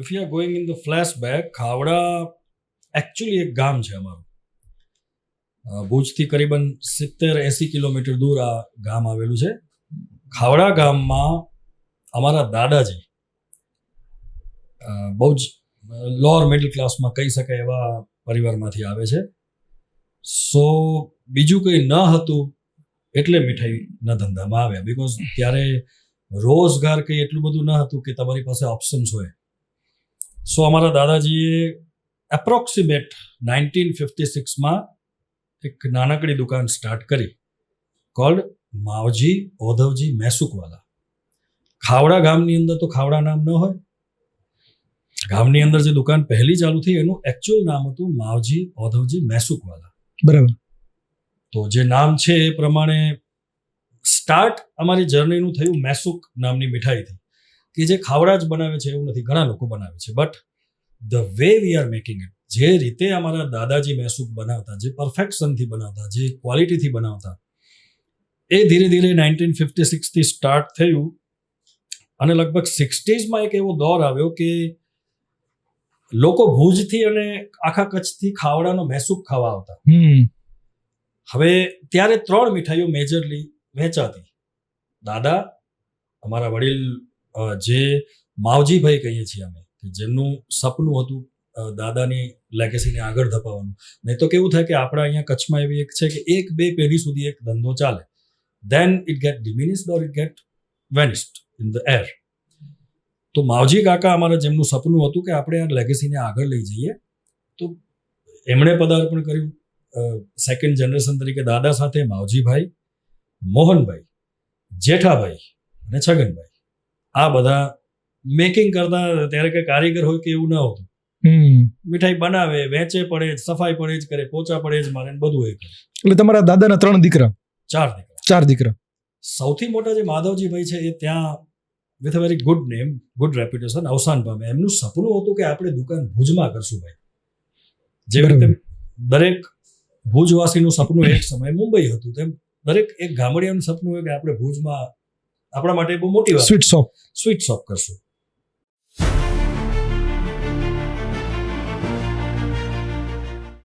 If you are going in the flashback, Khavda actually એક ગામ છે અમારું. ભુજથી કરીબન 70-80 કિલોમીટર દૂર આ ગામ આવેલું છે. ખાવડા ગામમાં અમારા દાદાજી બહુ જ લોઅર મિડલ ક્લાસમાં કહી શકાય એવા પરિવારમાંથી આવે છે. સો બીજું કંઈ ન હતું એટલે મીઠાઈના ધંધામાં આવ્યા. બિકોઝ ત્યારે રોજગાર કંઈ એટલું બધું ન હતું કે તમારી પાસે ઓપ્શન્સ હોય. સો અમારા દાદાજીએ એપ્રોક્સિમેટ 1956માં એક નાનકડી દુકાન સ્ટાર્ટ કરી, કોલ્ડ માવજી ઓધવજી મેસુકવાલા. ખાવડા ગામની અંદર તો ખાવડા નામ ન હોય. ગામની અંદર જે દુકાન પહેલી ચાલુ થઈ એનું એકચ્યુઅલ નામ હતું માવજી ઓધવજી મેસુકવાલા. બરાબર. તો જે નામ છે એ પ્રમાણે સ્ટાર્ટ અમારી જર્નીનું થયું મેસુક નામની મીઠાઈથી, કે જે ખાવડા જ બનાવે છે એવું નથી, ઘણા લોકો બનાવે છે. But the way we are making it, જે રીતે અમારા દાદાજી મેસુક બનાવતા, જે પરફેક્શનથી બનાવતા, જે ક્વોલિટીથી બનાવતા, એ ધીરે ધીરે 1956થી સ્ટાર્ટ થયું. અને લગભગ 60sમાં એક એવો દોર આવ્યો કે લોકો ભુજથી અને આખા કચ્છથી ખાવડાનો મેસુક ખાવા આવતા. હવે ત્યારે 3 મીઠાઈઓ મેજરલી વેચાતી. દાદા, અમારા વડીલ જે માવજીભાઈ કહીએ છીએ અમે, કે જેમનું સપનું હતું દાદાની લેગેસીને આગળ ધપાવવાનું. નહીં તો કેવું થાય કે આપણા અહીંયા કચ્છમાં એવી એક છે કે 1-2 પેઢી સુધી એક ધંધો ચાલે, then it get diminished or it get vanished in the air. તો માવજી કાકા અમારા જેમનું સપનું હતું કે આપણે આ લેગેસીને આગળ લઈ જઈએ, તો એમણે પદાર્પણ કર્યું સેકન્ડ જનરેશન તરીકે. દાદા સાથે માવજીભાઈ, મોહનભાઈ, જેઠાભાઈ અને છગનભાઈ, આ બધા મેકિંગ કરતા. ત્યારે કે કારીગર હોય કે એવું ન હોતું. મીઠાઈ બનાવે, વેચે પડે જ, સફાઈ પડે જ કરે, પોચા પડે જ મારે, બધું એ કરે. એટલે તમારા દાદાના 3 દીકરા? 4 દીકરા. સૌથી મોટા જે માધવજીભાઈ છે એ ત્યાં with a very good name, good reputation, અવસાન પામે. એમનું સપનું હતું કે આપણે દુકાન ભુજમાં કરશું ભાઈ. જેવી રીતે દરેક ભુજવાસીનું સપનું એક સમયે મુંબઈ હતું, તેમ દરેક એક ગામડિયાનું સપનું હોય કે આપણે ભુજમાં આપણા માટે બહુ મોટી વાત સ્વીટ શોપ કરશું.